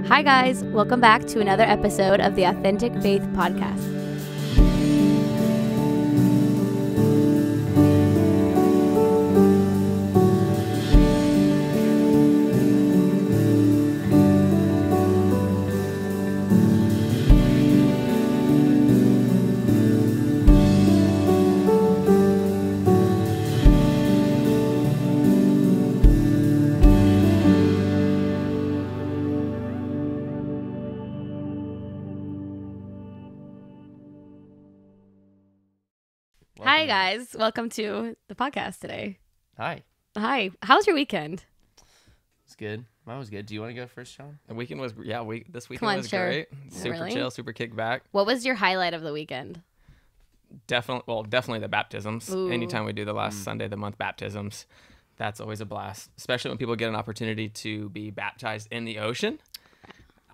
Hi, guys. Welcome back to another episode of the Authentic Faith Podcast. Hi, guys. Welcome to the podcast today. Hi. Hi. How was your weekend? It's good. Mine was good. Do you want to go first, Sean? The weekend was, this weekend Come on, was sure. great. Yeah, Super really? chill, super kick back. What was your highlight of the weekend? Definitely the baptisms. Ooh. Anytime we do the last Sunday of the month baptisms, that's always a blast, especially when people get an opportunity to be baptized in the ocean.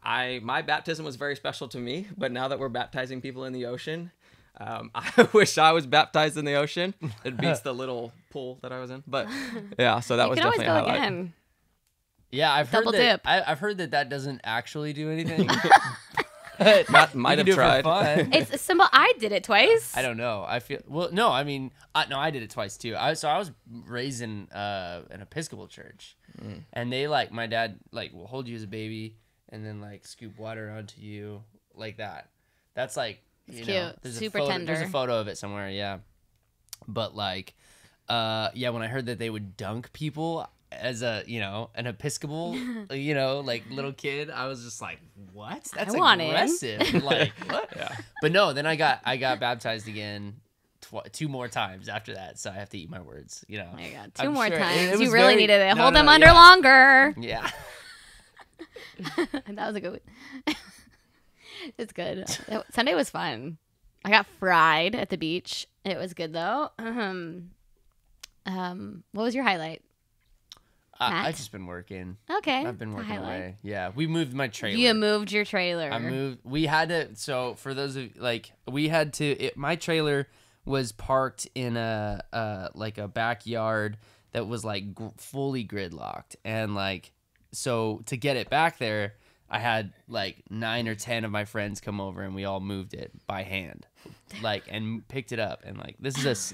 My baptism was very special to me, but now that we're baptizing people in the ocean, I wish I was baptized in the ocean. It beats the little pool that I was in. But yeah, so that You was can always definitely a go highlight. again. Yeah, I've heard Double that. dip. I've heard that doesn't actually do anything. Might have do it for tried. fun. It's a symbol. I did it twice. I don't know. I I did it twice too. I was raised in an Episcopal church, and they my dad will hold you as a baby and then scoop water onto you like that. That's It's you know, cute. there's Super a photo, tender. There's a photo of it somewhere. Yeah, but when I heard that they would dunk people as an Episcopal, little kid, I was just like, what? That's want in. aggressive. What? Yeah. But no, then I got baptized again 2 more times after that, so I have to eat my words. Oh my God. I'm 2 more sure. times. It You was really very- needed it. No, Hold no, them under yeah. longer. Yeah. That was a good one. It's good. Sunday was fun. I got fried at the beach. It was good though. What was your highlight? Matt? I've just been working. Okay. I've been it's a working highlight. away. Yeah, we moved my trailer. You moved your trailer. I moved. We had to. So for those of we had to. My trailer was parked in a backyard that was fully gridlocked, and so to get it back there, I had 9 or 10 of my friends come over, and we all moved it by hand, and picked it up, and this is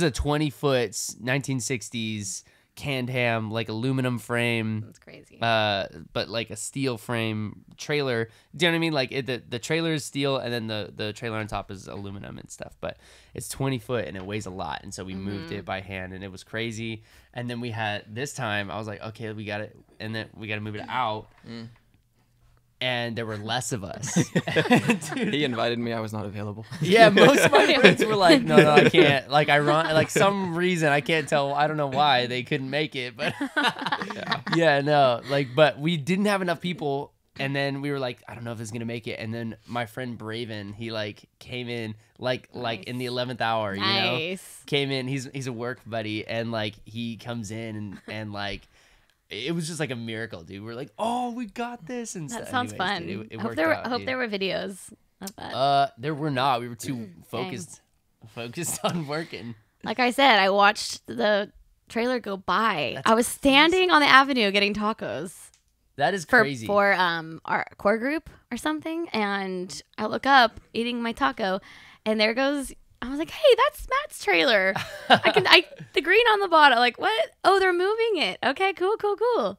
a 20-foot 1960s canned ham aluminum frame. That's crazy. But a steel frame trailer. Do you know what I mean? The trailer is steel, and then the trailer on top is aluminum and stuff. But it's 20 foot and it weighs a lot, and so we moved it by hand, and it was crazy. And then we had this time. I was like, okay, we got it, and then we got to move it out. And there were less of us. Dude, He invited me. I was not available. yeah, most of my friends were like, no, I can't. Some reason, I can't tell. I don't know why they couldn't make it, but yeah, no. But we didn't have enough people, and then we were like, I don't know if it's gonna make it. And then my friend Braven, he came in like in the 11th hour, Nice. came in. He's a work buddy, and he comes in and it was just a miracle, dude. We're like, oh, we got this and stuff. That sounds Anyways, fun. dude, it I hope worked there were, out, I hope dude. there were videos of that. There were not. We were too focused on working. Like I said, I watched the trailer go by. That's I was standing on the avenue getting tacos That is for crazy. our core group or something, and I look up eating my taco, and there goes. I was like, hey, that's Matt's trailer. The green on the bottom. Like, what? Oh, they're moving it. Okay, cool.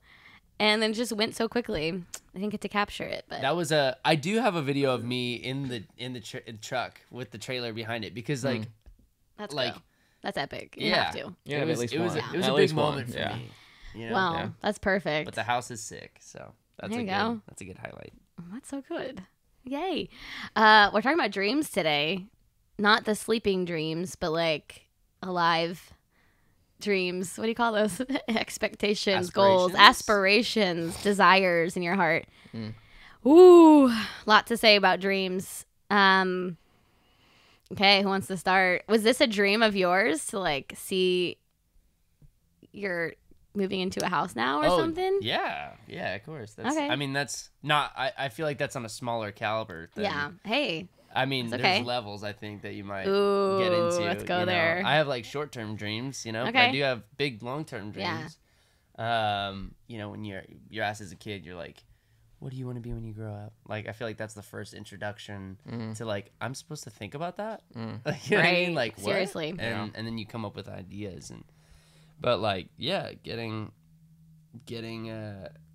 And then just went so quickly. I didn't get to capture it, but That was I do have a video of me in the truck with the trailer behind it, because that's like- cool. That's epic. You yeah, have to. Yeah, it was at least it was, one. it was At a big least one, moment for yeah. me. You know? Wow, Yeah. that's perfect. But the house is sick, so that's There a you good go. that's a good highlight. That's so good. Yay. We're talking about dreams today. Not the sleeping dreams, but alive dreams. What do you call those? Expectations, goals, aspirations, desires in your heart. Ooh, lot to say about dreams. Okay, who wants to start? Was this a dream of yours to see you're moving into a house now or something? Yeah, of course. That's, Okay. I mean, that's not. I feel like that's on a smaller caliber. Yeah. Hey. I mean, It's there's okay. levels I think that you might Ooh, get into. let's go you know? there. I have short-term dreams, but Okay. I do have big long-term Yeah. dreams. When you're asked as a kid, you're like, what do you want to be when you grow up? Like, I feel like that's the first introduction to like, I'm supposed to think about that. Like, you know what I mean? Like, what? Seriously. And then you come up with ideas but like, yeah, getting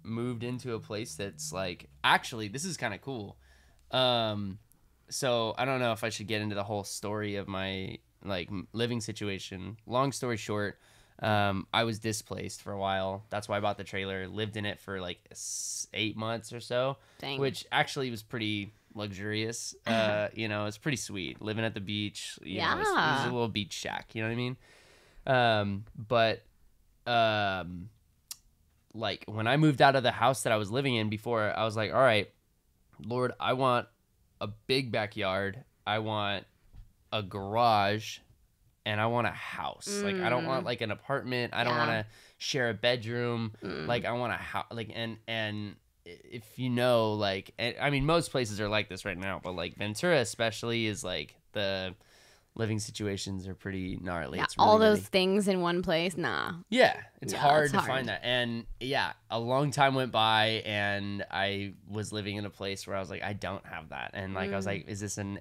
moved into a place that's like, actually, this is kind of cool. So I don't know if I should get into the whole story of my like living situation. Long story short, I was displaced for a while. That's why I bought the trailer. Lived in it for like 8 months or so. Dang. Which actually was pretty luxurious. You know, it's pretty sweet. Living at the beach. You know, it was a little beach shack. You know what I mean? Like when I moved out of the house that I was living in before, I was like, all right, Lord, I want a big backyard. I want a garage, and I want a house. Like, I don't want like an apartment. I don't want to share a bedroom. Like, I want a house. Like, and if you know, like, I mean, most places are like this right now, but like Ventura especially is like the living situations are pretty gnarly. Yeah, it's really, all those really... things in one place. Nah. Yeah, it's hard to find that. And yeah, a long time went by, and I was living in a place where I was like, I don't have that. And like, I was like, is this an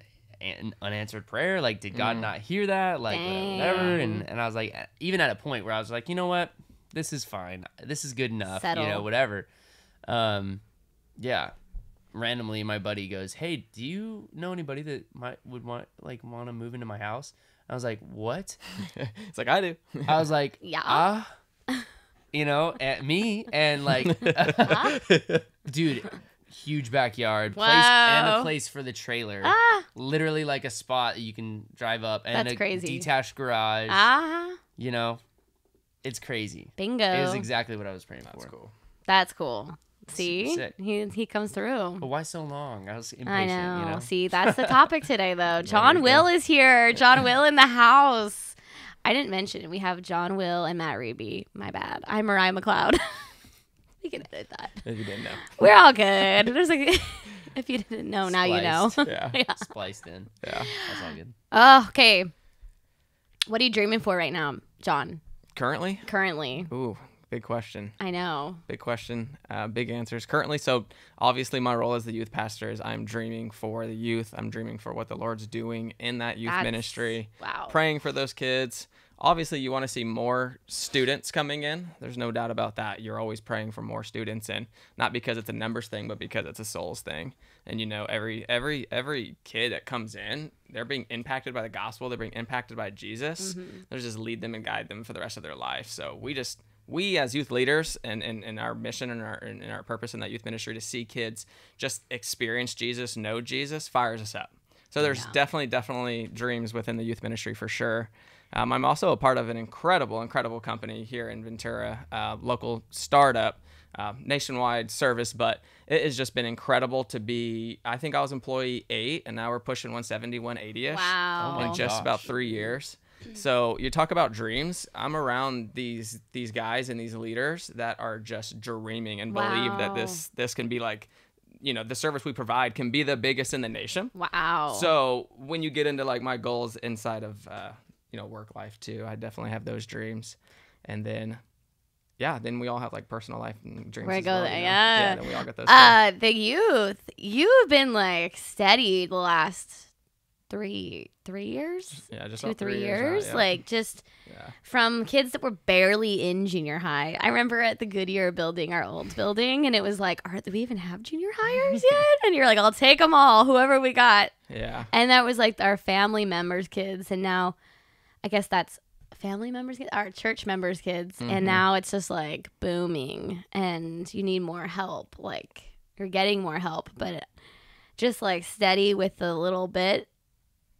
unanswered prayer? Like, did God not hear that? Like, whatever. And I was like, even at a point where I was like, you know what? This is fine. This is good enough. Settle. You know, whatever. Yeah. Randomly, my buddy goes, hey, do you know anybody that would want to move into my house? I was like, what? It's like, I do. I was like, Yeah. You know, at me, and like, dude, huge backyard, place, and a place for the trailer. Literally like a spot you can drive up, and That's crazy. Detached garage. You know, it's crazy. Bingo. It was exactly what I was praying for. That's cool. That's cool. See, Sick. he comes through. But why so long? I was impatient. I know. You know. See, that's the topic today, though. John you Will go. is here. John Will in the house. I didn't mention we have John Will and Matt Reeby. My bad. I'm Mariah McLeod. We can edit that. If you didn't know. We're all good. There's like, if you didn't know, now you know. Spliced. Yeah. Spliced in. Yeah. That's all good. Oh, okay. What are you dreaming for right now, John? Currently? Currently. Ooh, big question. I know. Big question. Big answers. Currently, so obviously my role as the youth pastor is I'm dreaming for the youth. I'm dreaming for what the Lord's doing in that youth ministry. Wow. Praying for those kids. Obviously, you want to see more students coming in. There's no doubt about that. You're always praying for more students in, not because it's a numbers thing, but because it's a souls thing. And you know, every kid that comes in, they're being impacted by the gospel. They're being impacted by Jesus. Let's just lead them and guide them for the rest of their life. So we as youth leaders and our mission and our purpose in that youth ministry to see kids just experience Jesus, know Jesus, fires us up. So there's definitely dreams within the youth ministry for sure. I'm also a part of an incredible company here in Ventura, local startup, nationwide service, but it has just been incredible to be, I think I was employee 8 and now we're pushing 170, 180-ish Wow. in just about 3 years. So you talk about dreams. I'm around these guys and these leaders that are just dreaming and believe that this can be like, you know, the service we provide can be the biggest in the nation. Wow. So when you get into like my goals inside of, you know, work life too, I definitely have those dreams. And then, yeah, then we all have like personal life and dreams. Where as go well, there? you know? Yeah. Then we all get those. Too. The youth, you've been like steady the last three years. Yeah, just 2 about 3 3 years. now, yeah. Like just from kids that were barely in junior high. I remember at the Goodyear building, our old building, and it was like, do we even have junior hires yet? And you're like, I'll take them all, whoever we got. Yeah. And that was like our family members' kids, and now I guess that's family members' kids, our church members' kids, and now it's just like booming, and you need more help. Like you're getting more help, but just like steady with a little bit.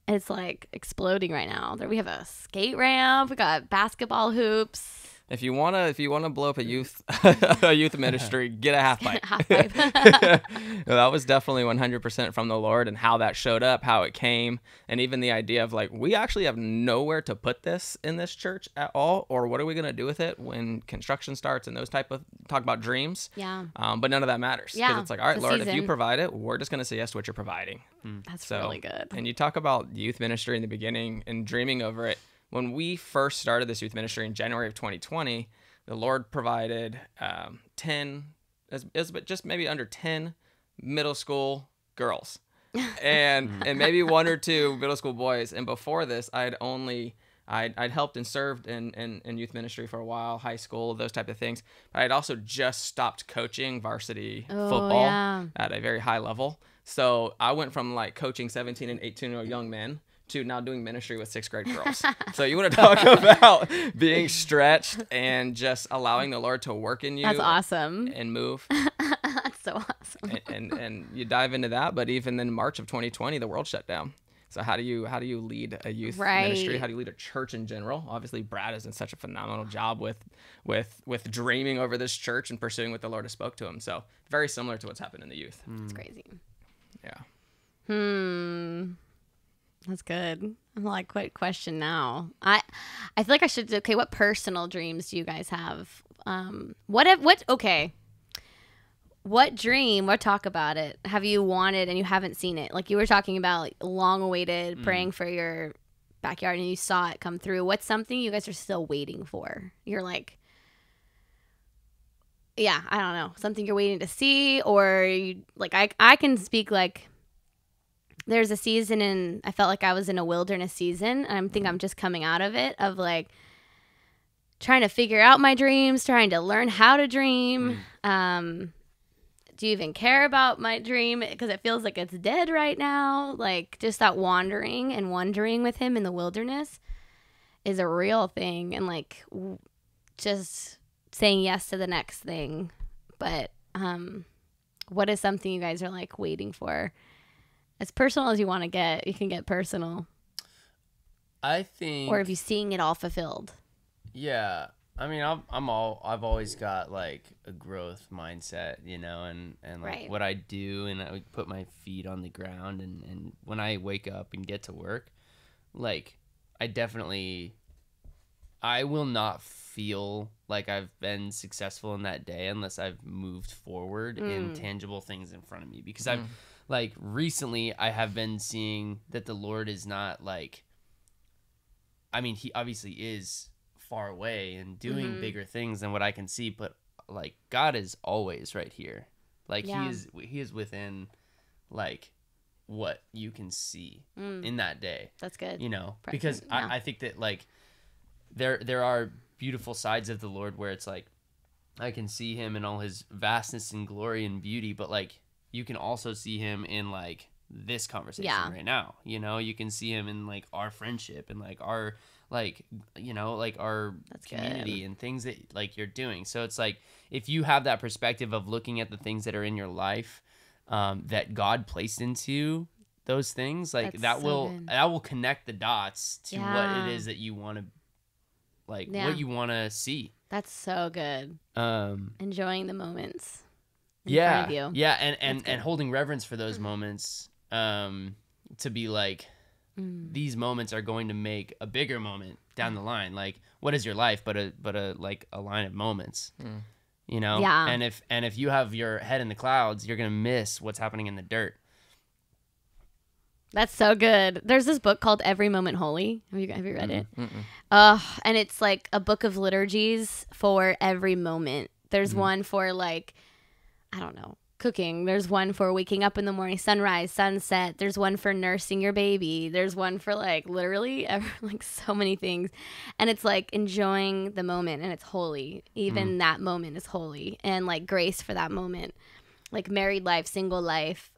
It's like exploding right now. There we have a skate ramp. We got basketball hoops. If you wanna blow up a youth ministry, get a half pipe. Half pipe. That was definitely 100% from the Lord, and how that showed up, how it came, and even the idea of like, we actually have nowhere to put this in this church at all, or what are we gonna do with it when construction starts and those type of talk about dreams. Yeah. But none of that matters. Yeah, Because it's like, all right, the Lord, if you season. provide it, we're just gonna say yes to what you're providing. That's really good. And you talk about youth ministry in the beginning and dreaming over it. When we first started this youth ministry in January of 2020, the Lord provided 10 just maybe under 10 middle school girls, and maybe one or two middle school boys. And before this, I'd helped and served in youth ministry for a while, high school, those type of things. But I'd also just stopped coaching varsity football at a very high level. So I went from like coaching 17 and 18-year-old young men to now doing ministry with 6th grade girls. So you want to talk about being stretched and just allowing the Lord to work in you. That's awesome. And move. That's so awesome. And you dive into that. But even in March of 2020, the world shut down. So how do you lead a youth ministry? How do you lead a church in general? Obviously, Brad has done such a phenomenal job with dreaming over this church and pursuing what the Lord has spoke to him. So very similar to what's happened in the youth. It's crazy. Yeah. That's good. I'm like, what question now? I feel like I should. Okay, what personal dreams do you guys have? What dream, or talk about it, have you wanted and you haven't seen it? Like you were talking about, like, long awaited, praying for your backyard and you saw it come through. What's something you guys are still waiting for? You're like, yeah, I don't know. Something you're waiting to see, or you, like, I can speak, like, there's a season and I felt like I was in a wilderness season. And I think I'm just coming out of it, of like trying to figure out my dreams, trying to learn how to dream. Do you even care about my dream? Because it feels like it's dead right now. Like just that wandering and wondering with him in the wilderness is a real thing. And like just saying yes to the next thing. But what is something you guys are like waiting for? As personal as you want to get, you can get personal. I think, or if you're seeing it all fulfilled. Yeah, I mean, I've always got like a growth mindset, you know, and like what I do, and I put my feet on the ground, and when I wake up and get to work, like I will not feel like I've been successful in that day unless I've moved forward in tangible things in front of me, because I've like recently I have been seeing that the Lord is not like, I mean, he obviously is far away and doing bigger things than what I can see, but like God is always right here. Like he is within like what you can see in that day. That's good. You know, Present, because I think that like there are beautiful sides of the Lord where it's like I can see him in all his vastness and glory and beauty, but like you can also see him in like this conversation right now. You know, you can see him in like our friendship and like our like, you know, like our community and things that like you're doing. So it's like if you have that perspective of looking at the things that are in your life that God placed into those things, like that will connect the dots to what it is that you want to like, what you want to see. That's so good. Enjoying the moments in front of you. Yeah, and holding reverence for those moments, to be like, these moments are going to make a bigger moment down the line. Like, what is your life but a like a line of moments, you know? Yeah. And if you have your head in the clouds, you're gonna miss what's happening in the dirt. That's so good. There's this book called Every Moment Holy. Have you read it? And it's like a book of liturgies for every moment. There's one for like, I don't know, cooking. There's one for waking up in the morning, sunrise, sunset. There's one for nursing your baby. There's one for like literally like so many things. And it's like enjoying the moment, and it's holy. Even that moment is holy, and like grace for that moment. Like married life, single life.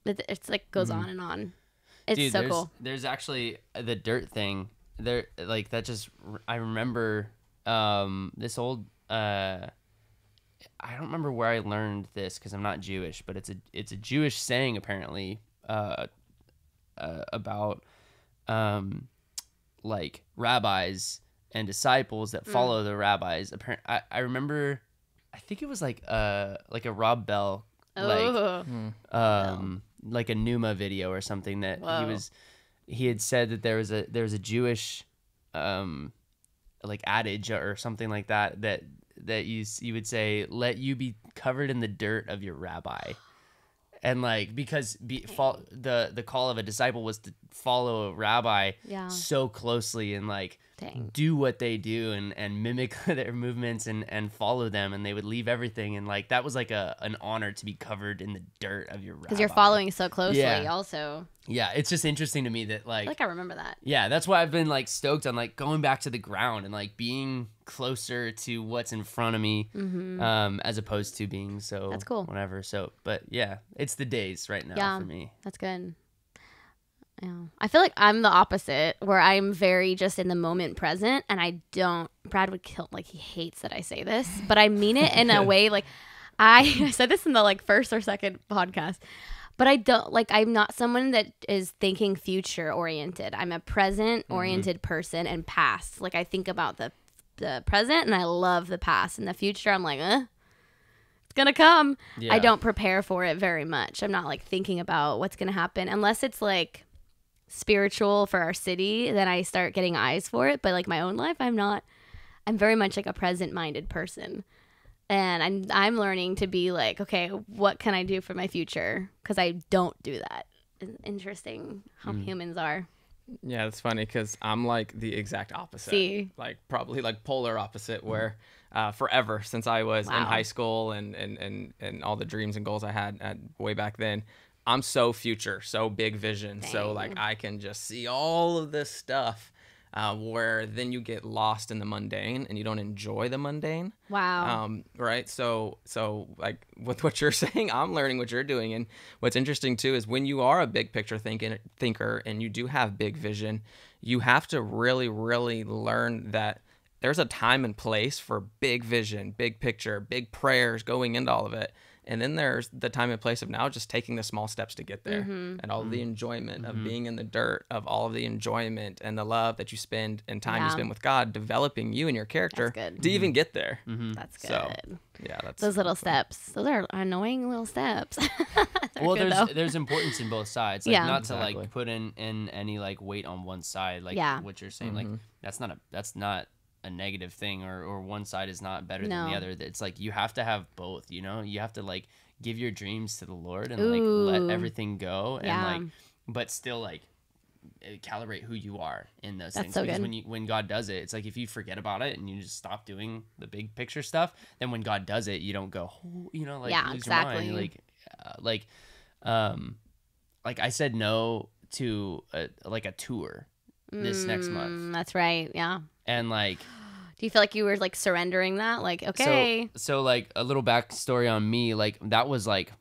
It's like goes on and on. It's Dude, so cool. There's actually the dirt thing there. Like that just, I remember this old, I don't remember where I learned this because I'm not Jewish, but it's a Jewish saying apparently about like rabbis and disciples that follow the rabbis. I remember, I think it was like a Rob Bell like a Numa video or something that he had said that there was a Jewish like adage or something like that you would say, let you be covered in the dirt of your rabbi. And like, because the call of a disciple was to follow a rabbi Yeah. so closely and like Dang. do what they do and mimic their movements and follow them, and they would leave everything, and like that was like an honor to be covered in the dirt of your rabbi. Because you're following so closely Yeah. also. Yeah, it's just interesting to me that I like feel like I remember that. yeah, that's why I've been like stoked on like going back to the ground and like being closer to what's in front of me, as opposed to being so That's cool. whatever. So, but yeah, it's the days right now Yeah. for me. That's good. Yeah. I feel like I'm the opposite, where I'm very just in the moment present, and I don't. Brad would kill, like, he hates that I say this, but I mean it in a way, like, I said this in the like first or second podcast, but I don't, like, I'm not someone that is thinking future oriented. I'm a present oriented person, and past. Like, I think about the present, and I love the past. And the future, I'm like, it's gonna come. Yeah. I don't prepare for it very much. I'm not like thinking about what's gonna happen unless it's like spiritual for our city. Then I start getting eyes for it. But like my own life, I'm not. I'm very much like a present minded person. And I'm learning to be like, okay, what can I do for my future? Because I don't do that. It's interesting how humans are. Yeah, it's funny because I'm like the exact opposite. See? Like probably like polar opposite where forever since I was in Wow. high school and all the dreams and goals I had way back then, I'm so future, so big vision. So like I can just see all of this stuff where then you get lost in the mundane and you don't enjoy the mundane. Wow. Right. So like with what you're saying, I'm learning what you're doing. And what's interesting too is when you are a big picture thinker and you do have big vision, you have to really, really learn that there's a time and place for big vision, big picture, big prayers going into all of it. And then there's the time and place of now just taking the small steps to get there and all of the enjoyment of being in the dirt, of all of the enjoyment and the love that you spend and time you spend with God, developing you and your character That's good. to even get there. That's good. So, yeah, that's Those little steps. Those are annoying little steps. Well, good, though. there's importance in both sides. Like, Yeah. not to Exactly. like put in any like weight on one side. Like Yeah. what you're saying, like that's not a negative thing, or one side is not better than No. the other. It's like you have to have both. You know, you have to like give your dreams to the Lord and Ooh. like let everything go, and Yeah. like, but still like calibrate who you are in those That's things. so Because good. when God does it, it's like if you forget about it and you just stop doing the big picture stuff, then when God does it, you don't go, oh, you know, like Yeah, lose your mind. exactly. Like I said no to a tour this next month, That's right. Yeah. and like Do you feel like you were like surrendering that? Like, okay. so like a little backstory on me, like that was like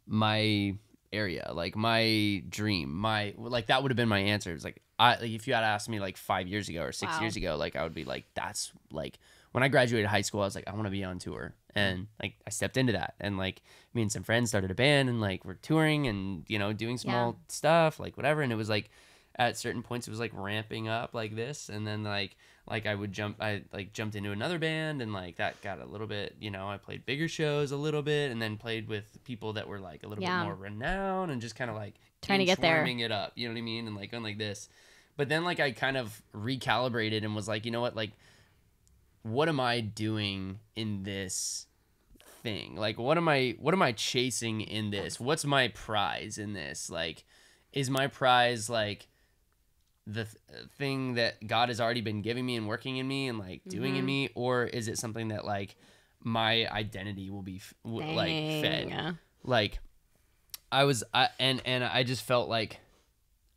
my area, like my dream, my like that would have been my answer. It's like if you had asked me like 5 years ago or 6 Wow. years ago, like I would be like, that's like when I graduated high school, I was like, I want to be on tour, and like I stepped into that, and like me and some friends started a band, and like we're touring and you know doing small stuff, like whatever, and it was like at certain points it was like ramping up like this, and then like I jumped into another band, and like that got a little bit, you know, I played bigger shows a little bit, and then played with people that were like a little bit more renowned, and just kind of like Trying to get there. warming it up, you know what I mean, and like going like this. But then like I kind of recalibrated and was like, you know what am I doing in this thing? Like what am I chasing in this? What's my prize in this? Like, is my prize like the thing that God has already been giving me and working in me and like doing in me, or is it something that like my identity will be like fed? Like I just felt like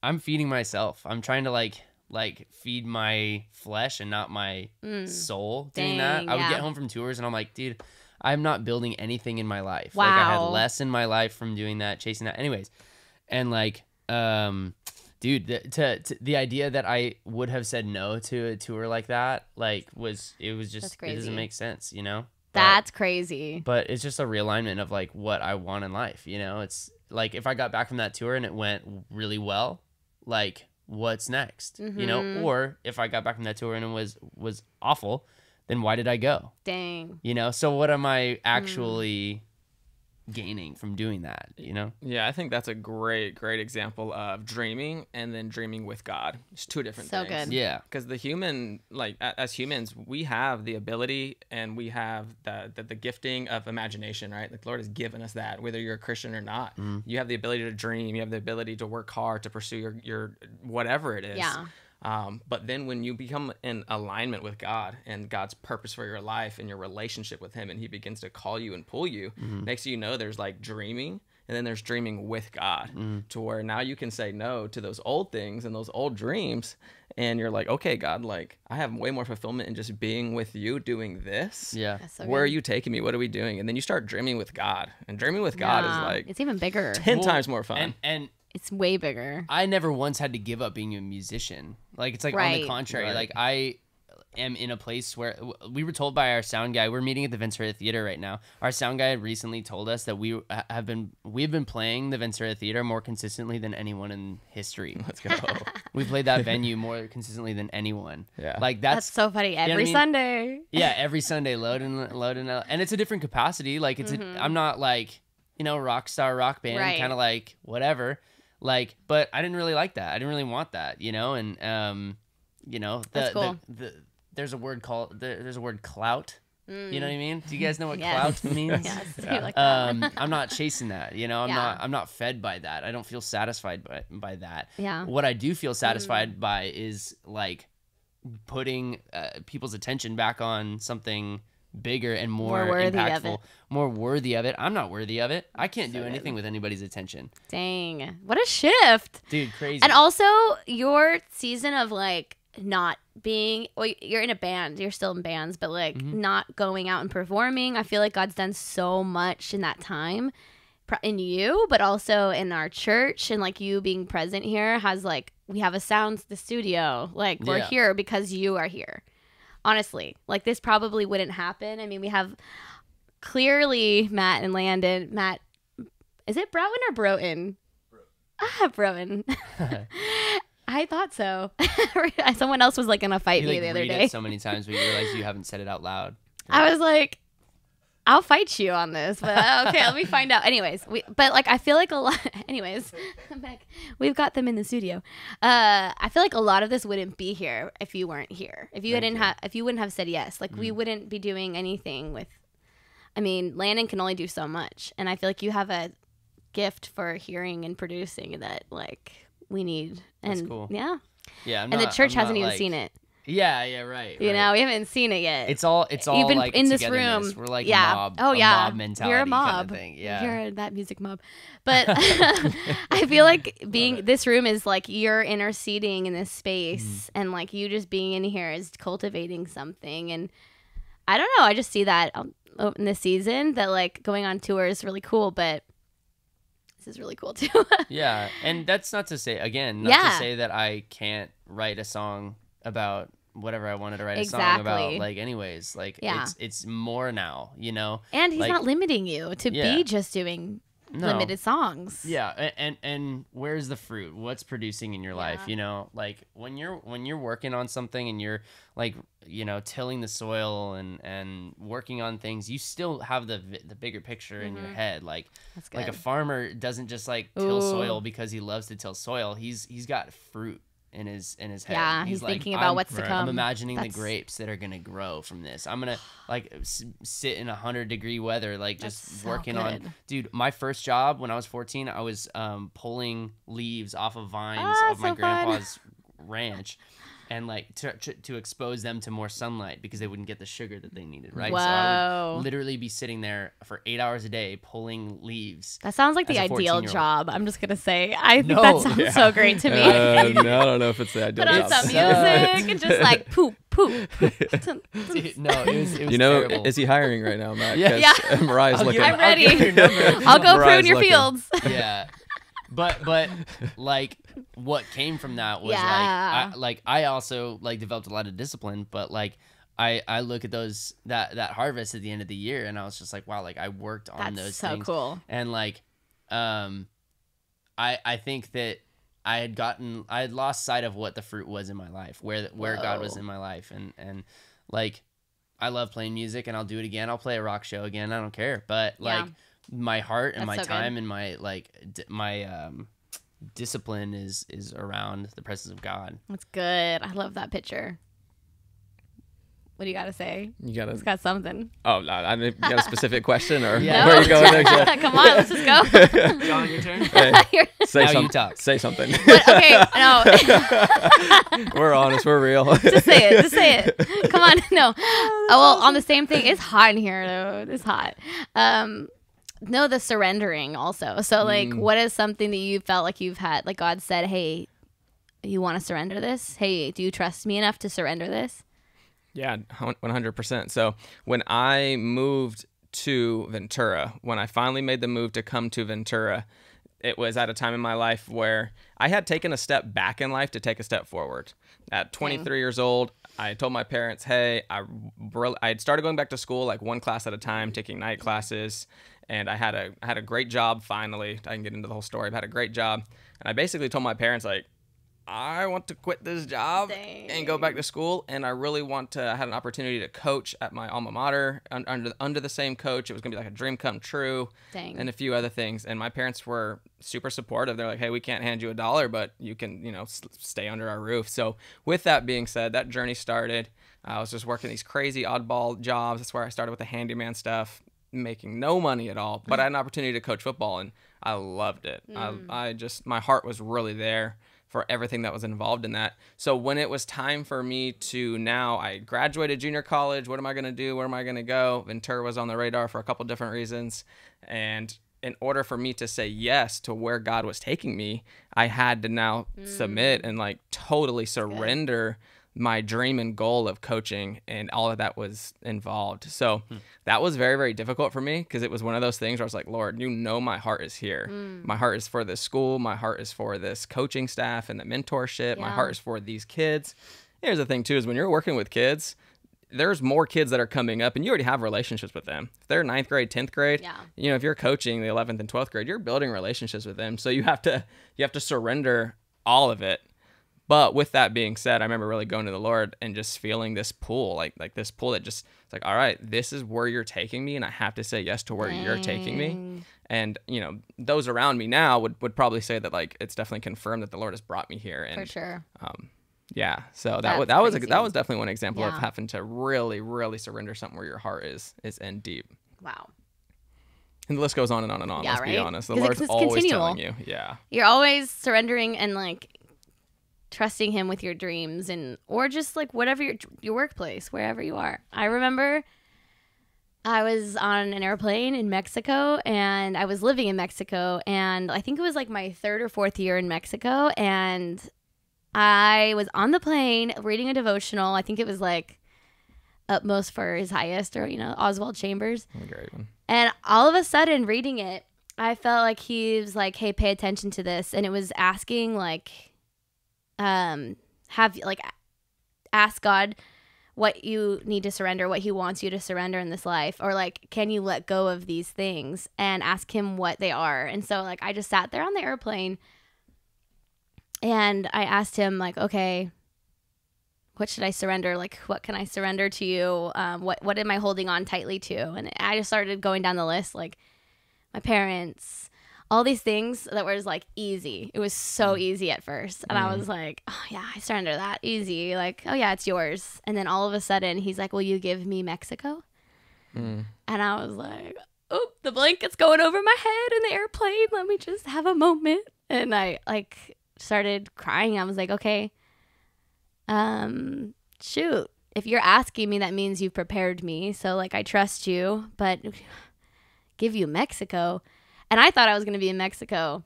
I'm feeding myself. I'm trying to like feed my flesh and not my soul doing that. I would get home from tours and I'm like, dude, I'm not building anything in my life. Wow. Like I had less in my life from doing that, chasing that. Anyways, and like dude, the idea that I would have said no to a tour like that, like it was just, it doesn't make sense, you know? That's crazy. But it's just a realignment of like what I want in life, you know? It's like if I got back from that tour and it went really well, like what's next, you know? Or if I got back from that tour and it was awful, then why did I go? Dang. You know? So what am I actually gaining from doing that, you know? Yeah, I think that's a great example of dreaming and then dreaming with God. It's two different So things. good. Yeah. Because the human, like as humans, we have the ability and we have the gifting of imagination, right? Like the Lord has given us that, whether you're a Christian or not. You have the ability to dream. You have the ability to work hard to pursue your whatever it is. Yeah. But then when you become in alignment with God and God's purpose for your life and your relationship with him, and he begins to call you and pull you, next thing you know, there's like dreaming, and then there's dreaming with God, to where now you can say no to those old things and those old dreams. And you're like, okay, God, like I have way more fulfillment in just being with you doing this. Yeah. That's so Where are good. you taking me? What are we doing? And then you start dreaming with God, and dreaming with God is Yeah. like It's even bigger. 10 Well, times more fun. And It's way bigger. I never once had to give up being a musician. Like, it's like on Right. the contrary. Right. Like, I am in a place where we were told by our sound guy, we're meeting at the Ventura Theater right now. Our sound guy recently told us that we've been playing the Ventura Theater more consistently than anyone in history. Let's go. We played that venue more consistently than anyone. Yeah. Like That's so funny. know what I Every mean? Sunday. Yeah, every Sunday, loading, and it's a different capacity. Like I'm not like, rock star rock band, Right. kind of like whatever. Like, but I didn't really like that. I didn't really want that, and That's cool. there's a word clout. You know what I mean? Do you guys know what Yes. clout means? Yes. You like that. I'm not chasing that. I'm Yeah. not fed by that. I don't feel satisfied by that. Yeah. What I do feel satisfied by is like putting people's attention back on something bigger and more worthy of impactful, it. more worthy of it. I'm not worthy of it. I can't So do good. anything with anybody's attention. Dang. What a shift. Dude, crazy. And also your season of like not being, well, you're in a band, you're still in bands, but like not going out and performing. I feel like God's done so much in that time in you, but also in our church, and like you being present here has like, we have the studio, like we're Yeah. here because you are here. Honestly, like this probably wouldn't happen. I mean, we have clearly Matt and Landon. Matt, is it Broughton or Broughton? Broughton. I thought so. Someone else was like gonna fight You me like the other read day. it so many times, but you realize you haven't said it out loud. I was like, I'll fight you on this, but okay, let me find out. Anyways, but like I feel like a lot. Anyways, I'm back. We've got them in the studio. I feel like a lot of this wouldn't be here if you weren't here. If you if you wouldn't have said yes, like we wouldn't be doing anything with. I mean, Landon can only do so much, and I feel like you have a gift for hearing and producing that like we need. And That's cool. yeah, Yeah, and the church hasn't even seen it. Yeah, right. You right. know, we haven't seen it yet. It's all Even like in this togetherness. room. We're like Yeah. a mob. Oh, a yeah. mob mentality You're a kind mob. of thing. Yeah. You're that music mob. But I feel like this room is like you're interceding in this space, and like you just being in here is cultivating something. And I don't know. I just see that in this season that like going on tour is really cool, but this is really cool too. Yeah, and that's not to say to say that I can't write a song about whatever I wanted to write a song about. Exactly. Like, anyways, like Yeah. it's more now, And he's Like, not limiting you to Yeah. be just doing No. limited songs. Yeah, and where's the fruit? What's producing in your life? Like when you're working on something and you're like tilling the soil and working on things, you still have the bigger picture in your head. Like That's like a good. farmer doesn't just like till Ooh. soil because he loves to till soil. He's got fruit in his head. Yeah, he's like, thinking about I'm- what's to right. come. I'm imagining That's- the grapes that are gonna grow from this. I'm gonna like sit in 100-degree weather, like That's just so working good. on. Dude, my first job when I was 14, I was pulling leaves off of vines of my so fun. grandpa's ranch, and like to expose them to more sunlight because they wouldn't get the sugar that they needed. Right. So I Whoa. would literally be sitting there for 8 hours a day pulling leaves. That sounds like the as a ideal 14-year-old. job. I'm just gonna say. I think No. that sounds so great to me. No, I don't know if it's the ideal Put on job. some sucks. music and just like poop. Dude, no, it was terrible. Is he hiring right now, Matt? Yeah. 'Cause Yeah. Mariah's I'll looking. give- I'm ready. I'll give you your number. I'll go Mariah's prune your looking. fields. Yeah, but like what came from that was Yeah. I also like developed a lot of discipline, but like I look at that harvest at the end of the year and I was just like, wow, like I worked on That's those so things. cool. And like I think that I had lost sight of what the fruit was in my life, where God was Whoa. in my life, and like I love playing music and I'll do it again. I'll play a rock show again. I don't care. But like Yeah. my heart and That's my so good. time and my my discipline is around the presence of God. That's good. I love that picture. What do you got to say? You got It's to. got something. Oh, no, you got a specific question or Yeah. where are you going next? Yeah. Come on, let's just go. John, your turn. Hey, You're- say Now you something. talk. Say something. but, okay, no. We're honest. We're real. Just say it. Just say it. Come on. No. Oh, well, on the same thing. It's hot in here, though. It's hot. No, the surrendering also. So, like, what is something that you felt like you've had, like God said, hey, you want to surrender this? Hey, do you trust me enough to surrender this? Yeah, 100%. So when I moved to Ventura, when I finally made the move to come to Ventura, it was at a time in my life where I had taken a step back in life to take a step forward. At 23 years old, I told my parents, hey, I had started going back to school like one class at a time, taking night classes, and I had a great job finally. I can get into the whole story. I had a great job, and I basically told my parents, like, I want to quit this job and go back to school, and I really want to. I had an opportunity to coach at my alma mater under the same coach. It was gonna be like a dream come true, and a few other things. And my parents were super supportive. They're like, "Hey, we can't hand you $1, but you can, stay under our roof." So with that being said, that journey started. I was just working these crazy oddball jobs. That's where I started with the handyman stuff, making no money at all. But I had an opportunity to coach football, and I loved it. I just my heart was really there for everything that was involved in that. So when it was time for me to now, I graduated junior college. What am I going to do? Where am I going to go? Ventura was on the radar for a couple different reasons. And in order for me to say yes to where God was taking me, I had to now submit and like totally surrender my dream and goal of coaching and all of that was involved. So that was very, very difficult for me because it was one of those things where I was like, Lord, my heart is here. My heart is for this school. My heart is for this coaching staff and the mentorship. My heart is for these kids. Here's the thing too, is when you're working with kids, there's more kids that are coming up and you already have relationships with them. If they're 9th grade, 10th grade, if you're coaching the 11th and 12th grade, you're building relationships with them. So you have to surrender all of it. But with that being said, I remember really going to the Lord and just feeling this pull, like this pull that just, it's like, all right, this is where you're taking me and I have to say yes to where you're taking me. And, those around me now would probably say that like, it's definitely confirmed that the Lord has brought me here. And, For sure. Yeah. So that was definitely one example of having to really, really surrender something where your heart is in deep. Wow. And the list goes on and on and on. Yeah, Let's be honest. The 'Cause Lord's it's always continual. telling you. Yeah. You're always surrendering and like trusting him with your dreams or just like whatever your workplace, wherever you are. I remember I was on an airplane in Mexico and I was living in Mexico and I think it was like my 3rd or 4th year in Mexico and I was on the plane reading a devotional. I think it was like Utmost for His Highest or, Oswald Chambers. A great one. And all of a sudden reading it, I felt like he was like, hey, pay attention to this. And it was asking like, ask God what you need to surrender, what he wants you to surrender in this life, or like, can you let go of these things, and ask him what they are. And so like, I just sat there on the airplane and I asked him like, okay, what should I surrender? Like, what can I surrender to you? What am I holding on tightly to? And I just started going down the list, like my parents, all these things that was like easy. It was so easy at first. And I was like, oh yeah, I surrender that easy. Like, oh yeah, it's yours. And then all of a sudden he's like, will you give me Mexico? And I was like, oh, the blanket's going over my head in the airplane. Let me just have a moment. And I like started crying. I was like, okay, shoot, if you're asking me, that means you've prepared me. So like, I trust you, but give you Mexico. And I thought I was going to be in Mexico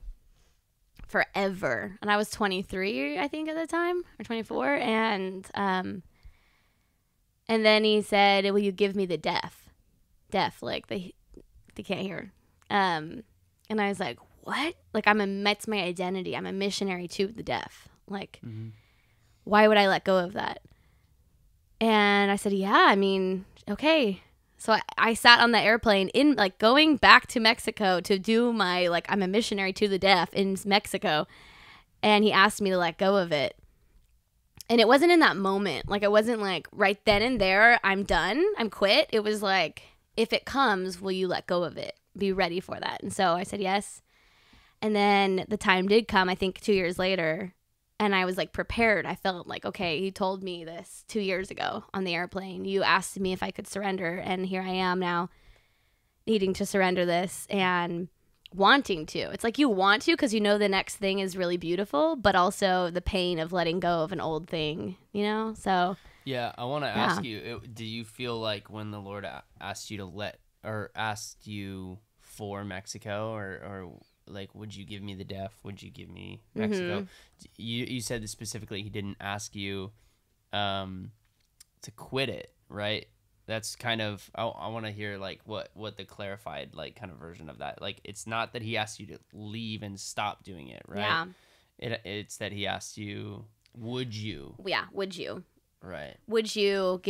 forever. And I was 23, I think, at the time, or 24. And then he said, will you give me the deaf, like they can't hear. And I was like, what? Like, that's my identity. I'm a missionary to the deaf. Like, why would I let go of that? And I said, yeah, I mean, okay. So I sat on the airplane in like going back to Mexico to do my, like, I'm a missionary to the deaf in Mexico. And he asked me to let go of it. And it wasn't in that moment. Like, it wasn't like right then and there, I'm done, I'm quit. It was like if it comes, will you let go of it? Be ready for that. And so I said yes. And then the time did come, I think 2 years later, and I was like prepared. I felt like, okay, you told me this 2 years ago on the airplane. You asked me if I could surrender, and here I am now needing to surrender this and wanting to. It's like you want to because you know the next thing is really beautiful, but also the pain of letting go of an old thing, you know? So yeah, I want to ask you, do you feel like when the Lord asked you to asked you for Mexico, or like, would you give me the deaf? Would you give me Mexico? You said that specifically he didn't ask you to quit it, right? That's kind of, I want to hear like what the clarified like kind of version of that. Like, it's not that he asked you to leave and stop doing it, right? Yeah. It's that he asked you, would you? Yeah, would you? Right. Would you?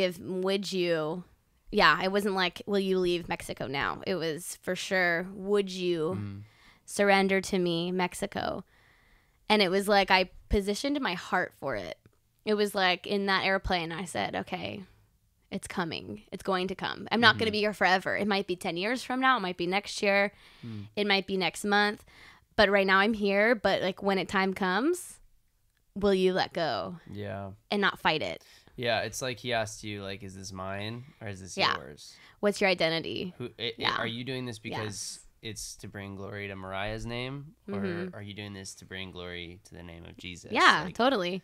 Yeah, it wasn't like, will you leave Mexico now? It was for sure, would you surrender to me, Mexico? And it was like I positioned my heart for it. It was like in that airplane, I said, okay, it's coming. It's going to come. I'm not going to be here forever. It might be 10 years from now. It might be next year. It might be next month. But right now I'm here. But like when time comes, will you let go? Yeah. And not fight it? Yeah. It's like he asked you, like, is this mine or is this yours? What's your identity? Are you doing this because it's to bring glory to Mariah's name? Or are you doing this to bring glory to the name of Jesus? Yeah, like, totally.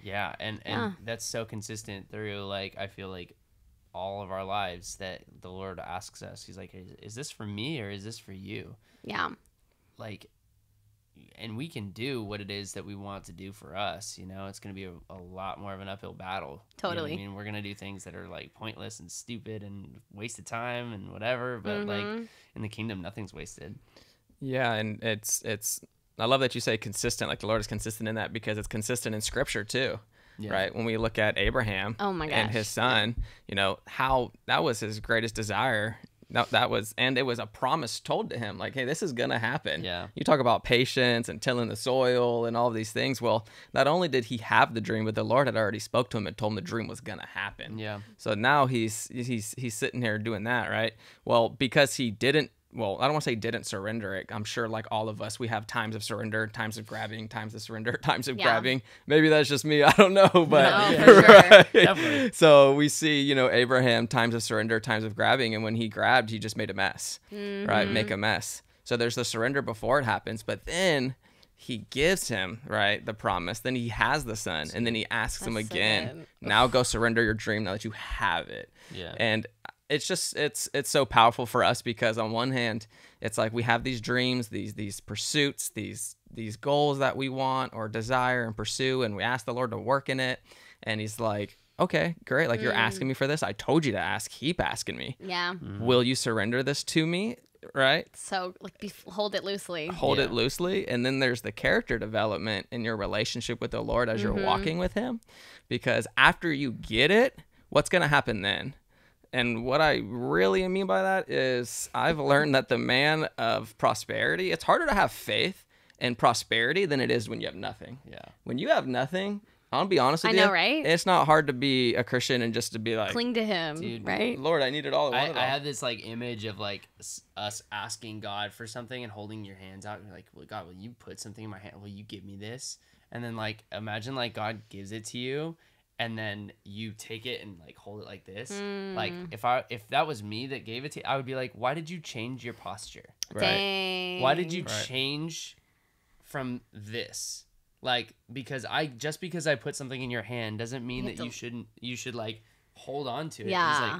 Yeah. And that's so consistent through, like, I feel like all of our lives that the Lord asks us. He's like, is this for me or is this for you? Yeah. Like, and we can do what it is that we want to do for us. You know, it's going to be a lot more of an uphill battle. Totally. You know what I mean, we're going to do things that are like pointless and stupid and waste of time and whatever. But like in the kingdom, nothing's wasted. Yeah. And it's, I love that you say consistent, like the Lord is consistent in that, because it's consistent in scripture too. Yeah. Right. When we look at Abraham and his son, you know, how that was his greatest desire. And it was a promise told to him, like, hey, this is going to happen. Yeah. You talk about patience and tilling the soil and all of these things. Well, not only did he have the dream, but the Lord had already spoke to him and told him the dream was going to happen. Yeah. So now he's sitting here doing that. Right. Well, because he didn't. Well, I don't want to say didn't surrender it. I'm sure like all of us, we have times of surrender, times of grabbing, times of surrender, times of grabbing. Maybe that's just me. I don't know. But no, for sure. Definitely. So we see, you know, Abraham, times of surrender, times of grabbing. And when he grabbed, he just made a mess, right? Make a mess. So there's the surrender before it happens. But then he gives him, right, the promise. Then he has the son. And then he asks him again, now go surrender your dream now that you have it. Yeah. And it's just it's so powerful for us, because on one hand it's like we have these dreams, these pursuits, these goals that we want or desire and pursue, and we ask the Lord to work in it, and he's like, okay, great, like you're asking me for this, I told you to ask, keep asking me. Yeah. Will you surrender this to me? Right. So like hold it loosely. It loosely. And then there's the character development in your relationship with the Lord as you're walking with him, because after you get it, what's going to happen then? And what I really mean by that is I've learned that the man of prosperity, it's harder to have faith and prosperity than it is when you have nothing. Yeah. When you have nothing, I'll be honest with you. I know, right? It's not hard to be a Christian and just to be like, cling to him, dude, right? Lord, I need it all. I have this like image of like us asking God for something and holding your hands out and you're like, well, God, will you put something in my hand? Will you give me this? And then like, imagine like God gives it to you, and then you take it and like hold it like this. Like if that was me that gave it to you, I would be like, why did you change your posture? Right. Dang. Why did you change from this? Like, because I put something in your hand doesn't mean that you should like hold on to it. Yeah.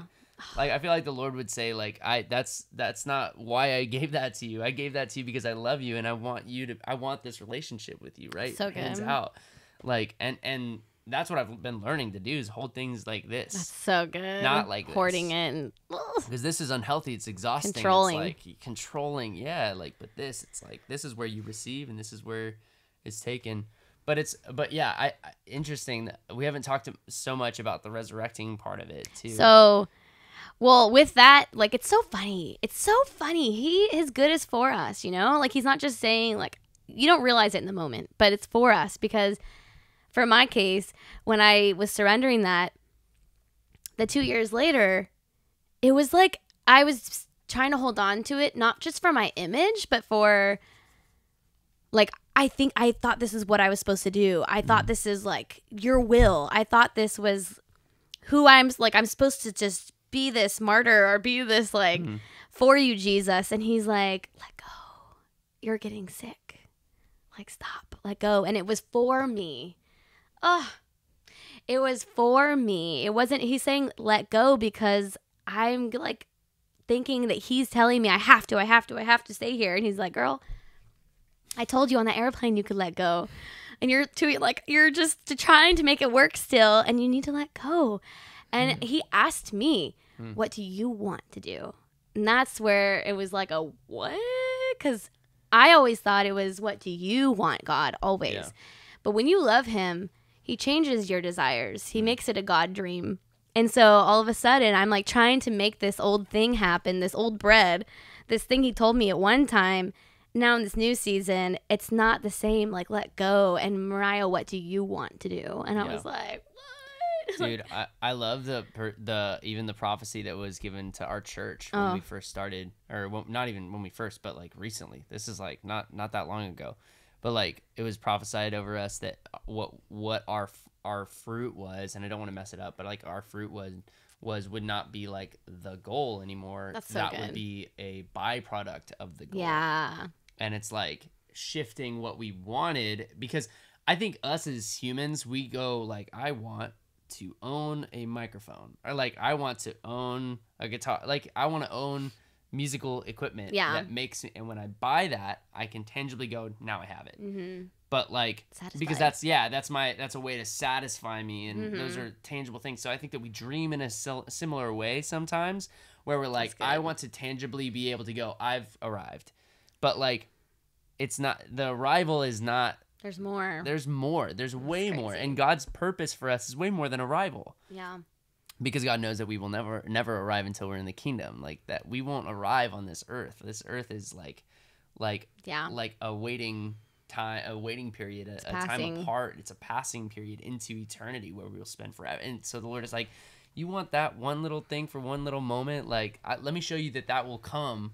Like I feel like the Lord would say like, that's not why I gave that to you. I gave that to you because I love you and I want this relationship with you, right? So good. Hands out. Like, and that's what I've been learning to do, is hold things like this. That's so good. Not like hoarding it. And because this is unhealthy. It's exhausting. Controlling. It's like controlling. Yeah. Like, but it's like, this is where you receive and this is where it's taken. But yeah, interesting that we haven't talked so much about the resurrecting part of it too. So, well, with that, like, it's so funny. His good is for us, you know? Like, he's not just saying, like, you don't realize it in the moment, but it's for us, because for my case, when I was surrendering that, the 2 years later, it was like I was trying to hold on to it, not just for my image, but for like, I thought this is what I was supposed to do. I thought this is like your will. I thought this was who I'm supposed to just be this martyr or be this like for you, Jesus. And he's like, let go. You're getting sick. Like, stop, let go. And it was for me. Oh, it was for me. It wasn't, he's saying let go because I'm like thinking that he's telling me I have to stay here. And he's like, girl, I told you on the airplane you could let go. And you're just trying to make it work still, and you need to let go. And he asked me, what do you want to do? And that's where it was like a what? Because I always thought it was, what do you want, God? Always. Yeah. But when you love him, he changes your desires. He makes it a God dream. And so all of a sudden, I'm like trying to make this old thing happen, this old bread, this thing he told me at one time. Now in this new season, it's not the same, like, let go. And Mariah, what do you want to do? And I was like, what? Dude, I love even the prophecy that was given to our church when we first started, or not even when we first, but like recently. This is like not that long ago, but like it was prophesied over us that what our fruit was, and I don't want to mess it up, but like our fruit would not be like the goal anymore. That's so that good. Would be a byproduct of the goal. Yeah. And it's like shifting what we wanted, because I think us as humans, we go like, I want to own a microphone, or like I want to own a guitar, like I want to own musical equipment that makes me, and when I buy that, I can tangibly go, now I have it. Mm-hmm. But like, because that's a way to satisfy me, and those are tangible things. So I think that we dream in a similar way sometimes, where we're like, I want to tangibly be able to go, I've arrived. But like, it's not, the arrival is not. There's more. There's more. There's way more. And God's purpose for us is way more than arrival. Yeah. Because God knows that we will never arrive until we're in the kingdom. Like that, we won't arrive on this earth. This earth is like a waiting period, a time apart. It's a passing period into eternity where we'll spend forever. And so the Lord is like, you want that one little thing for one little moment? Like, let me show you that will come.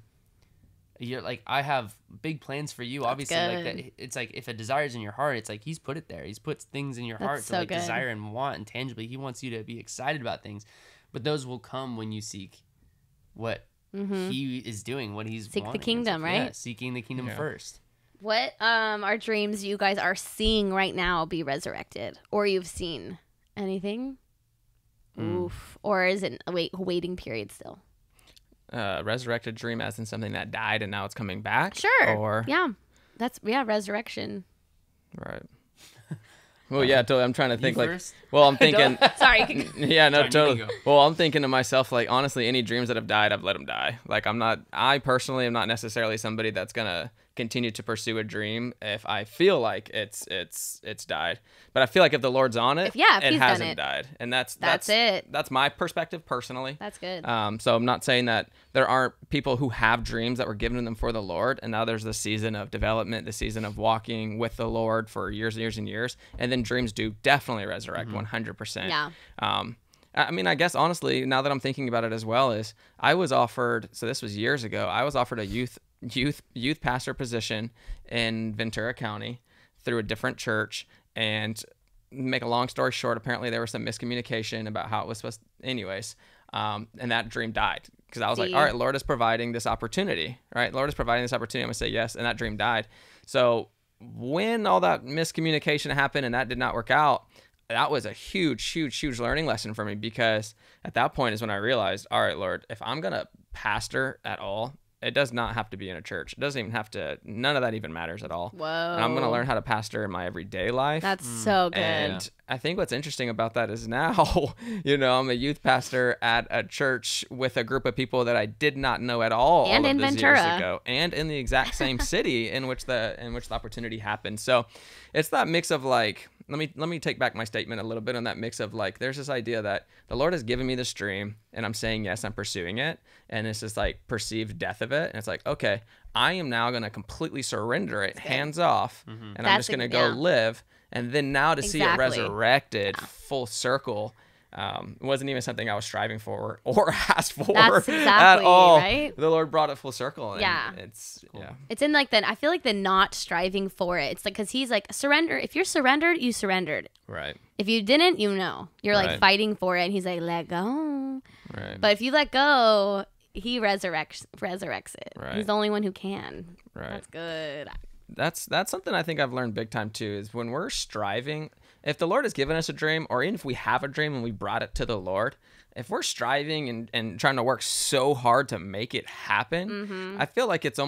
You're like, I have big plans for you. That's obviously good. Like that, it's like if a desire is in your heart, it's like he's put it there. He's put things in your heart to like desire and want, and tangibly he wants you to be excited about things. But those will come when you seek what he is doing, what he's seek the kingdom, right? Yeah, seeking the kingdom first. What are dreams you guys are seeing right now be resurrected, or you've seen anything? Oof. Or is it a waiting period still? Resurrected dream as in something that died and now it's coming back? Sure. Or resurrection. Right. Well, yeah, totally. I'm trying to think like, first? well, I'm thinking, Sorry. yeah, no, Sorry, totally. Well, I'm thinking to myself, like, honestly, any dreams that have died, I've let them die. Like, I personally am not necessarily somebody that's going to continue to pursue a dream if I feel like it's died. But I feel like if the Lord's on it, it hasn't died. And that's it. That's my perspective personally. That's good. So I'm not saying that there aren't people who have dreams that were given to them for the Lord, and now there's the season of development, the season of walking with the Lord for years and years and years, and then dreams do definitely resurrect 100%. Yeah. I mean, I guess honestly, now that I'm thinking about it as well, is I was offered, so this was years ago, I was offered a youth pastor position in Ventura County through a different church, and make a long story short, apparently there was some miscommunication about how it was supposed to, anyways, and that dream died because I was like, all right, Lord is providing this opportunity, right? Lord is providing this opportunity. I'm gonna say yes, and that dream died. So when all that miscommunication happened and that did not work out, that was a huge learning lesson for me, because at that point is when I realized, all right, Lord, if I'm gonna pastor at all, it does not have to be in a church. It doesn't even have to, none of that even matters at all. Whoa. And I'm going to learn how to pastor in my everyday life. That's so good. And I think what's interesting about that is now, I'm a youth pastor at a church with a group of people that I did not know at all and all in of those Ventura. years ago, and in the exact same city in which the opportunity happened. So it's that mix of like, let me take back my statement a little bit on that mix of like, there's this idea that the Lord has given me this dream and I'm saying yes, I'm pursuing it, and it's this like perceived death of it, and it's like, okay, I am now going to completely surrender it, hands off, and I'm just going to go live, and then now to see it resurrected full circle, It wasn't even something I was striving for or asked for That's at exactly all. right. The Lord brought it full circle. And Yeah. it's yeah. It's in like I feel like the not striving for it. It's like, because he's like, surrender. If you're surrendered, you surrendered. Right. If you didn't, you're like Right. fighting for it. And he's like, let go. Right. But if you let go, he resurrects it. Right. He's the only one who can. Right. That's good. That's something I think I've learned big time too, is when we're striving, if the Lord has given us a dream, or even if we have a dream and we brought it to the Lord, if we're striving and trying to work so hard to make it happen, I feel like it's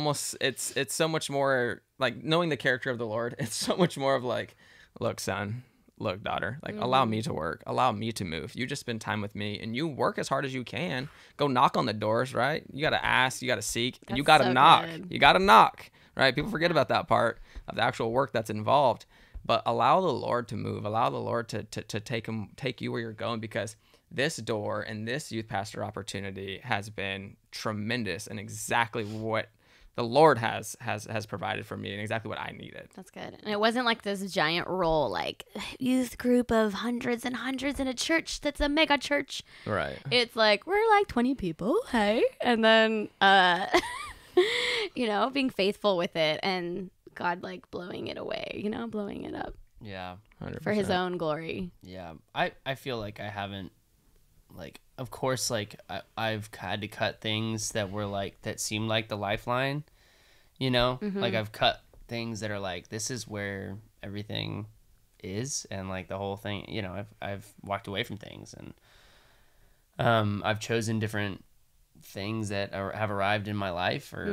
so much more like, knowing the character of the Lord, it's so much more of like, look, son, look, daughter, like, allow me to work, allow me to move. You just spend time with me and you work as hard as you can. Go knock on the doors, right? You got to ask, you got to seek, and you got to so knock. good. You got to knock, right? People forget about that part of the actual work that's involved. But allow the Lord to move. Allow the Lord to take you where you're going, because this door and this youth pastor opportunity has been tremendous, and exactly what the Lord has provided for me, and exactly what I needed. That's good. And it wasn't like this giant role, like youth group of hundreds and hundreds in a church that's a mega church. Right. It's like, we're like 20 people, hey? And then, being faithful with it, and God like blowing it away, blowing it up Yeah. 100%. for his own glory. Yeah. I feel like I haven't, like, of course, like I've had to cut things that were like, that seemed like the lifeline, like I've cut things that are like, this is where everything is. And like the whole thing, I've walked away from things, and I've chosen different things that have arrived in my life, or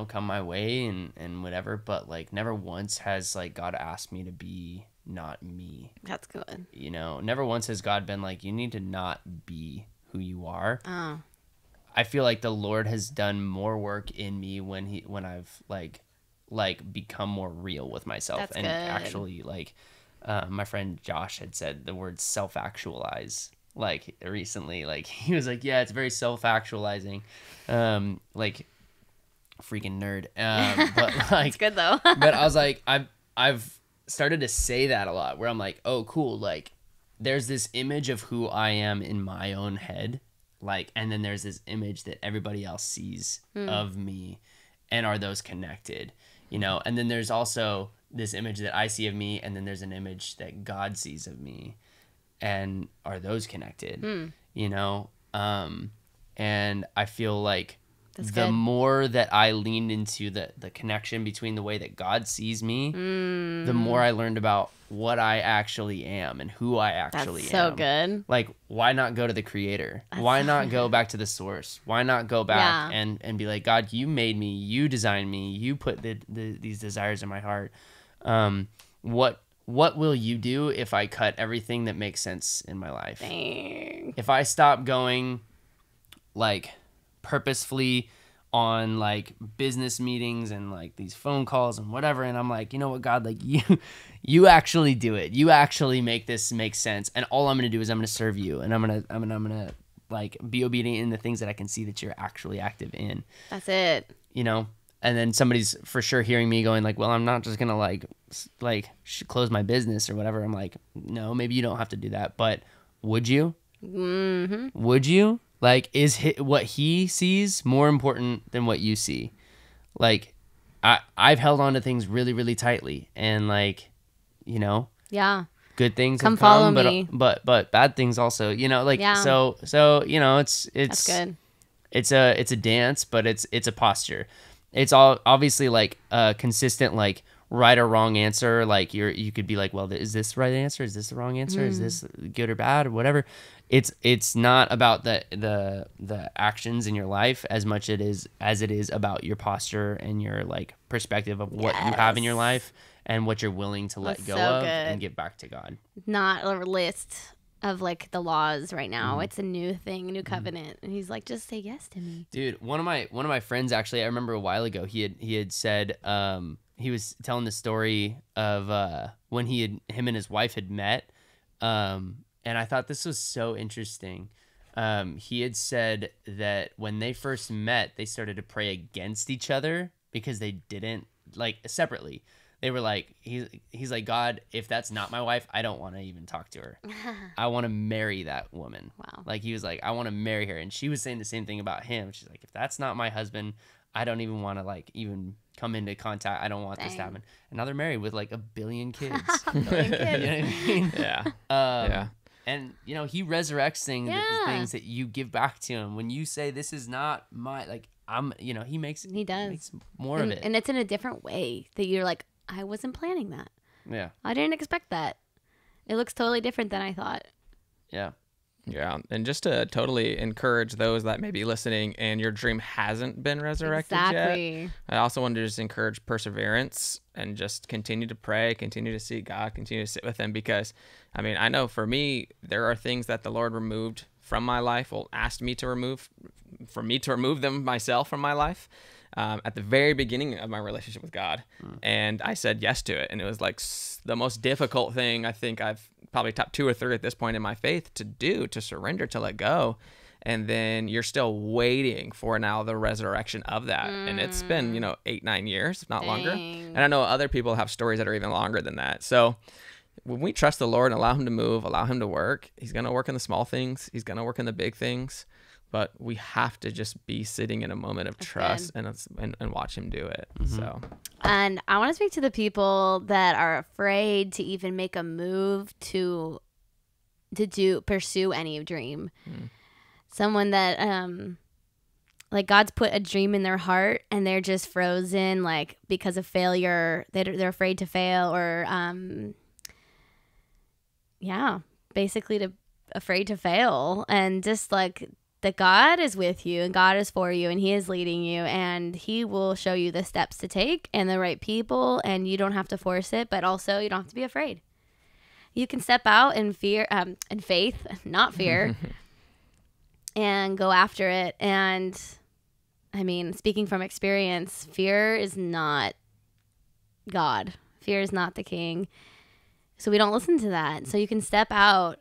come my way, and whatever, but like never once has like God asked me to be not me. That's good. Never once has God been like, you need to not be who you are. Oh, I feel like the Lord has done more work in me when I've like become more real with myself. That's and good. actually, like, my friend Josh had said the word self-actualize, like, recently. Like, he was like, yeah, it's very self-actualizing, like, freaking nerd. But like, it's good though. but I was like, I've started to say that a lot, where I'm like, oh, cool, like, there's this image of who I am in my own head, like, and then there's this image that everybody else sees of me, and are those connected, and then there's also this image that I see of me, and then there's an image that God sees of me, and are those connected, and I feel like That's the good. more that I leaned into the connection between the way that God sees me, the more I learned about what I actually am and who I actually That's so am. good. Like, why not go to the creator? Why not go back to the source? Why not go back Yeah. and be like, God, you made me, you designed me, you put these desires in my heart. What will you do if I cut everything that makes sense in my life? Dang. If I stop going, like, purposefully on like business meetings and like these phone calls and whatever, and I'm like, you know what, God, like, you actually do it. You actually make this make sense, and all I'm gonna do is I'm gonna serve you, and I'm gonna like be obedient in the things that I can see that you're actually active in. That's it. And then somebody's for sure hearing me going like, well, I'm not just gonna close my business or whatever. I'm like, no, maybe you don't have to do that, but would you? Mm-hmm. Would you? Like, is what he sees more important than what you see? Like, I've held on to things really, really tightly, and like, Yeah. good things Come have come, follow me. but bad things also, like, Yeah. so it's That's good. it's a dance, but it's a posture. It's all obviously like a consistent, like, right or wrong answer. Like, you could be like, well, is this the right answer? Is this the wrong answer? Is this good or bad or whatever? It's not about the actions in your life as much as it is about your posture and your like perspective of what you have in your life and what you're willing to let That's go so of good. and give back to God. Not a list of like the laws right now. It's a new thing, a new covenant. And he's like, just say yes to me. Dude, one of my friends, actually, I remember a while ago, he had said, he was telling the story of when him and his wife had met, and I thought this was so interesting. He had said that when they first met, they started to pray against each other because they didn't, like, separately. they were like, he's like, God, if that's not my wife, I don't want to even talk to her. I want to marry that woman. Wow. Like he was like, I want to marry her. And she was saying the same thing about him. She's like, if that's not my husband, I don't even want to like even come into contact. I don't want this to happen. And now they're married with like 1 billion kids. A billion kids. You know what I mean? Yeah. Yeah. And, you know, he resurrects things that you give back to him. When you say, this is not my, like, you know, he does. Makes more of it. And it's in a different way that you're like, I wasn't planning that. Yeah. I didn't expect that. It looks totally different than I thought. Yeah. Yeah. And just to totally encourage those that may be listening and your dream hasn't been resurrected yet, I also wanted to just encourage perseverance and just continue to pray, continue to seek God, continue to sit with him. Because, I mean, I know for me, there are things that the Lord removed from my life, or asked me to remove, for me to remove them myself from my life. At the very beginning of my relationship with God. And I said yes to it. And it was like the most difficult thing I think I've probably top 2 or 3 at this point in my faith to do, to surrender, to let go. And then you're still waiting for now the resurrection of that. And it's been, 8-9 years, if not longer. And I know other people have stories that are even longer than that. So when we trust the Lord and allow him to move, allow him to work, he's going to work in the small things. He's going to work in the big things. But we have to just be sitting in a moment of trust and watch him do it. So, and I want to speak to the people that are afraid to even make a move to pursue any dream. Someone that like God's put a dream in their heart and they're just frozen, like because of failure. They're afraid to fail, or basically afraid to fail, and just like. That God is with you and God is for you and he is leading you and he will show you the steps to take and the right people, and you don't have to force it, but also you don't have to be afraid. You can step out in faith, not fear, and go after it. And I mean, speaking from experience, fear is not God. Fear is not the king. So we don't listen to that. So you can step out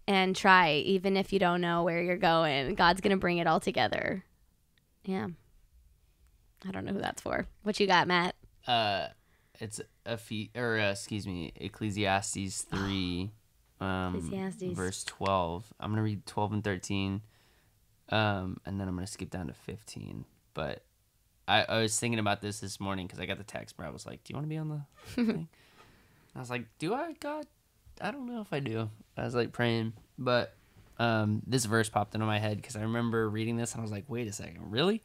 and try, even if you don't know where you're going. God's going to bring it all together. Yeah. I don't know who that's for. What you got, Matt? It's Ecclesiastes 3, verse 12. I'm going to read 12 and 13, and then I'm going to skip down to 15. But I was thinking about this morning because I got the text where I was like, do you want to be on the thing? I was like, do I, God? I don't know if I do. I was like praying, but this verse popped into my head because I remember reading this and I was like, wait a second, really?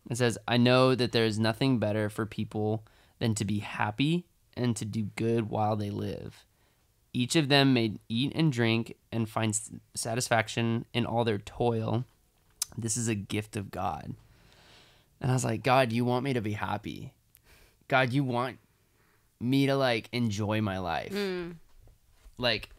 It says, I know that there is nothing better for people than to be happy and to do good while they live. Each of them may eat and drink and find satisfaction in all their toil. This is a gift of God. And I was like, God, you want me to be happy. God, you want me to like enjoy my life. Like,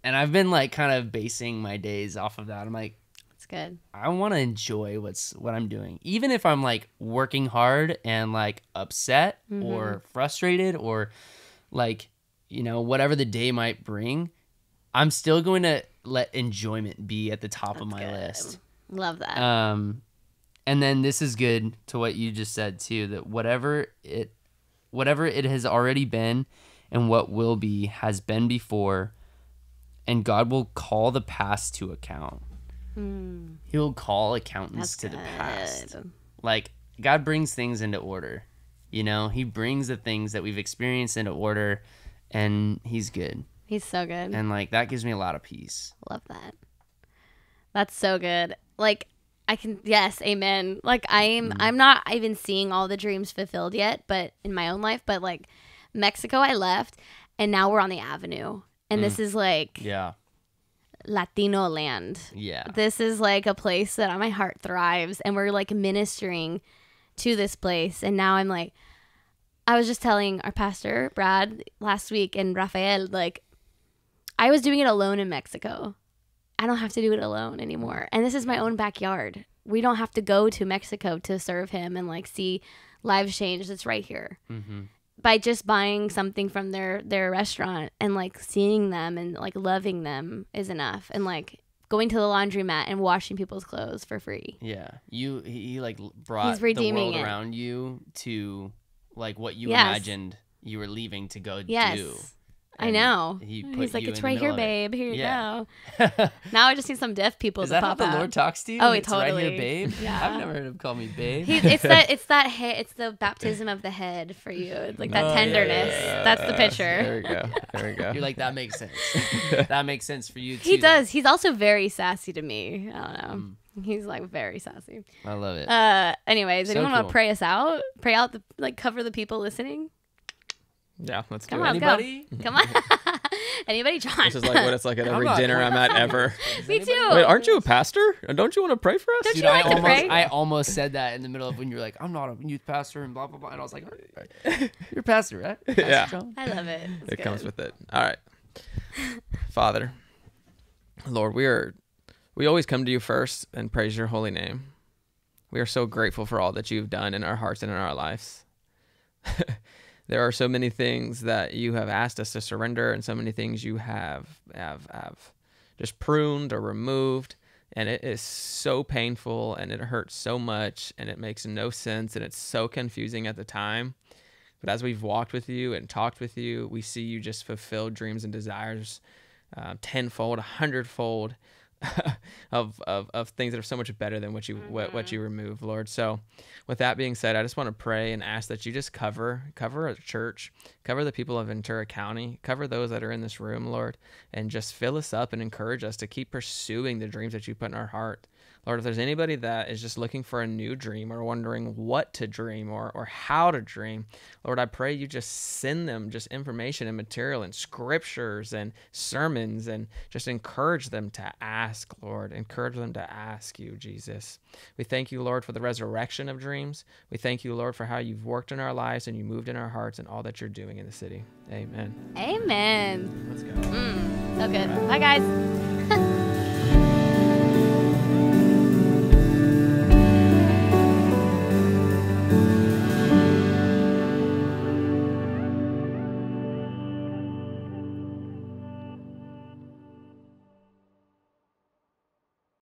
and I've been like kind of basing my days off of that. I'm like, it's good. I want to enjoy what I'm doing. Even if I'm like working hard and like upset or frustrated or like, whatever the day might bring, I'm still going to let enjoyment be at the top of my list. Love that. And then this is good to what you just said too, that whatever it has already been and what will be has been before, and God will call the past to account. He'll call accountants to the past. Like, God brings things into order. He brings the things that we've experienced into order, and he's good. He's so good. And like, that gives me a lot of peace. Love that. That's so good. Like, yes, amen. Like, I'm not even seeing all the dreams fulfilled yet, but in my own life, but like Mexico, I left, and now we're on the Avenue, and this is like Latino land. Yeah, this is like a place that my heart thrives, and we're like ministering to this place. And now I'm like, I was just telling our pastor Brad last week and Rafael, like, I was doing it alone in Mexico. I don't have to do it alone anymore, and this is my own backyard. We don't have to go to Mexico to serve him and like see lives change. It's right here. By just buying something from their restaurant and like seeing them and like loving them is enough. And like going to the laundromat and washing people's clothes for free. Yeah. He like brought He's redeeming the world it around you to like what you imagined you were leaving to go Yes. do. I And know. He put He's like, you it's in the right here, middle of it. babe. Here Yeah. you go. Now I just need some deaf people Is to that how pop the out. Lord talks to you? Oh, It's right totally. here, babe. Yeah. I've never heard him call me babe. It's the baptism of the head for you. It's like that Oh, yeah, tenderness. yeah. That's the picture. There we go. There we go. You're like, that makes sense. That makes sense for you too. He does. He's also very sassy to me. I don't know. Mm. He's like very sassy. I love it. Anyways, So anyone want cool. to pray us out? Pray out cover the people listening? Yeah, let's do Come it. on, Anybody? go. Come on. Anybody, John? This is like what it's like at I'm every not dinner I'm at ever. Me too. Wait, aren't you a pastor? Don't you want to pray for us? Don't Dude, you like to pray? I almost said that in the middle of when you were like, I'm not a youth pastor and blah, blah, blah. And I was like, all right. You're a pastor, right? Pastor Yeah. John? I love it. It's It good. comes with it. All right. Father, Lord, we always come to you first and praise your holy name. We are so grateful for all that you've done in our hearts and in our lives. There are so many things that you have asked us to surrender, and so many things you have just pruned or removed, and it is so painful, and it hurts so much, and it makes no sense, and it's so confusing at the time. But as we've walked with you and talked with you, we see you just fulfill dreams and desires tenfold, 100-fold of things that are so much better than what you remove, Lord. So with that being said, I just want to pray and ask that you just cover our church, cover the people of Ventura County, cover those that are in this room, Lord, and just fill us up and encourage us to keep pursuing the dreams that you put in our heart. Lord, if there's anybody that is just looking for a new dream or wondering what to dream or how to dream, Lord, I pray you just send them just information and material and scriptures and sermons and just encourage them to ask, Lord. Encourage them to ask you, Jesus. We thank you, Lord, for the resurrection of dreams. We thank you, Lord, for how you've worked in our lives and you moved in our hearts and all that you're doing in the city. Amen. Amen. Let's go. So good. Bye, guys.